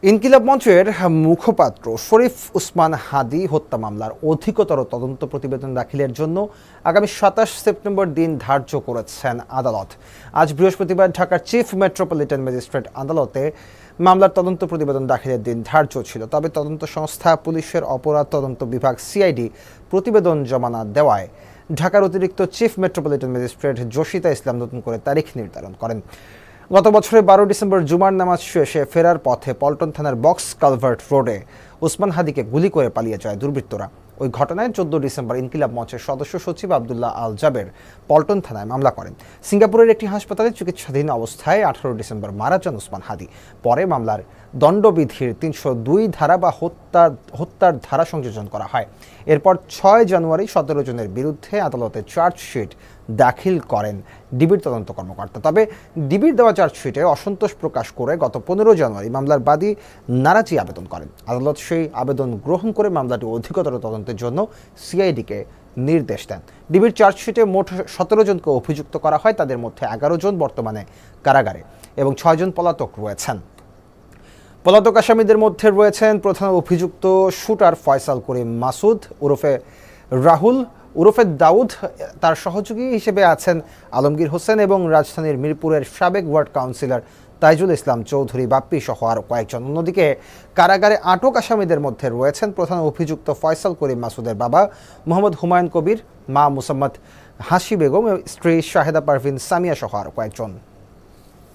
ইনকিলাব মঞ্চের মুখপাত্র শরীফ উসমান হাদি হত্যা মামলার অধিকতর তদন্ত প্রতিবেদন দাখিলের জন্য আগামী ২৭ সেপ্টেম্বর দিন ধার্য করেছেন আদালত। আজ বৃহস্পতিবার ঢাকার চিফ মেট্রোপলিটন ম্যাজিস্ট্রেট আদালতে মামলার তদন্ত প্রতিবেদন দাখিলের দিন ধার্য ছিল। তবে তদন্ত সংস্থা পুলিশের অপরাধ তদন্ত বিভাগ সিআইডি প্রতিবেদন জমা না দেওয়ায় ঢাকার অতিরিক্ত চিফ মেট্রোপলিটন ম্যাজিস্ট্রেট জসিতা ইসলাম নতুন করে তারিখ নির্ধারণ করেন। গত বছরের ১২ ডিসেম্বর জুমার নামাজ শেষে ফেরার পথে পল্টন থানার বক্স কালভার্ট রোডে ওসমান হাদিকে গুলি করে পালিয়ে যায় দুর্বৃত্তরা। ওই ঘটনায় ১৪ ডিসেম্বর ইনকিলাব মঞ্চের সদস্য সচিব আবদুল্লাহ আল জাবের পল্টন থানায় মামলা করেন। সিঙ্গাপুরের একটি হাসপাতালে চিকিৎসাধীন অবস্থায় ১৮ ডিসেম্বর মারা যান ওসমান হাদি। পরে মামলার দণ্ডবিধির ৩০২ ধারা বা হত্যার ধারা সংযোজন করা হয়। এরপর ৬ জানুয়ারি ১৭ জনের বিরুদ্ধে আদালতে চার্জশিট দাখিল করেন ডিবির তদন্ত কর্মকর্তা। তবে ডিবির দেওয়া চার্জশিটে অসন্তোষ প্রকাশ করে গত ১৫ জানুয়ারি মামলার বাদী নারাজি আবেদন করেন। আদালত সেই আবেদন গ্রহণ করে মামলাটি অধিকতর তদন্তের জন্য সিআইডিকে নির্দেশ দেন। ডিবির চার্জশিটে মোট ১৭ জনকে অভিযুক্ত করা হয়। তাদের মধ্যে ১১ জন বর্তমানে কারাগারে এবং ৬ জন পলাতক রয়েছেন। পলাতক আসামিদের মধ্যে রয়েছেন প্রধান অভিযুক্ত শুটার ফয়সাল করিম মাসুদ ওরফে রাহুল ওরফে দাউদ, তার সহযোগী হিসেবে আছেন আলমগীর হোসেন এবং রাজধানীর মিরপুরের সাবেক ওয়ার্ড কাউন্সিলর তাইজুল ইসলাম চৌধুরী বাপ্পি সহ আরও কয়েকজন। অন্যদিকে কারাগারে আটক আসামিদের মধ্যে রয়েছেন প্রধান অভিযুক্ত ফয়সাল করিম মাসুদের বাবা মোহাম্মদ হুমায়ুন কবির, মা মুসাম্মদ হাসি বেগম, স্ত্রী শাহেদা পারভিন সামিয়া সহ আরও কয়েকজন।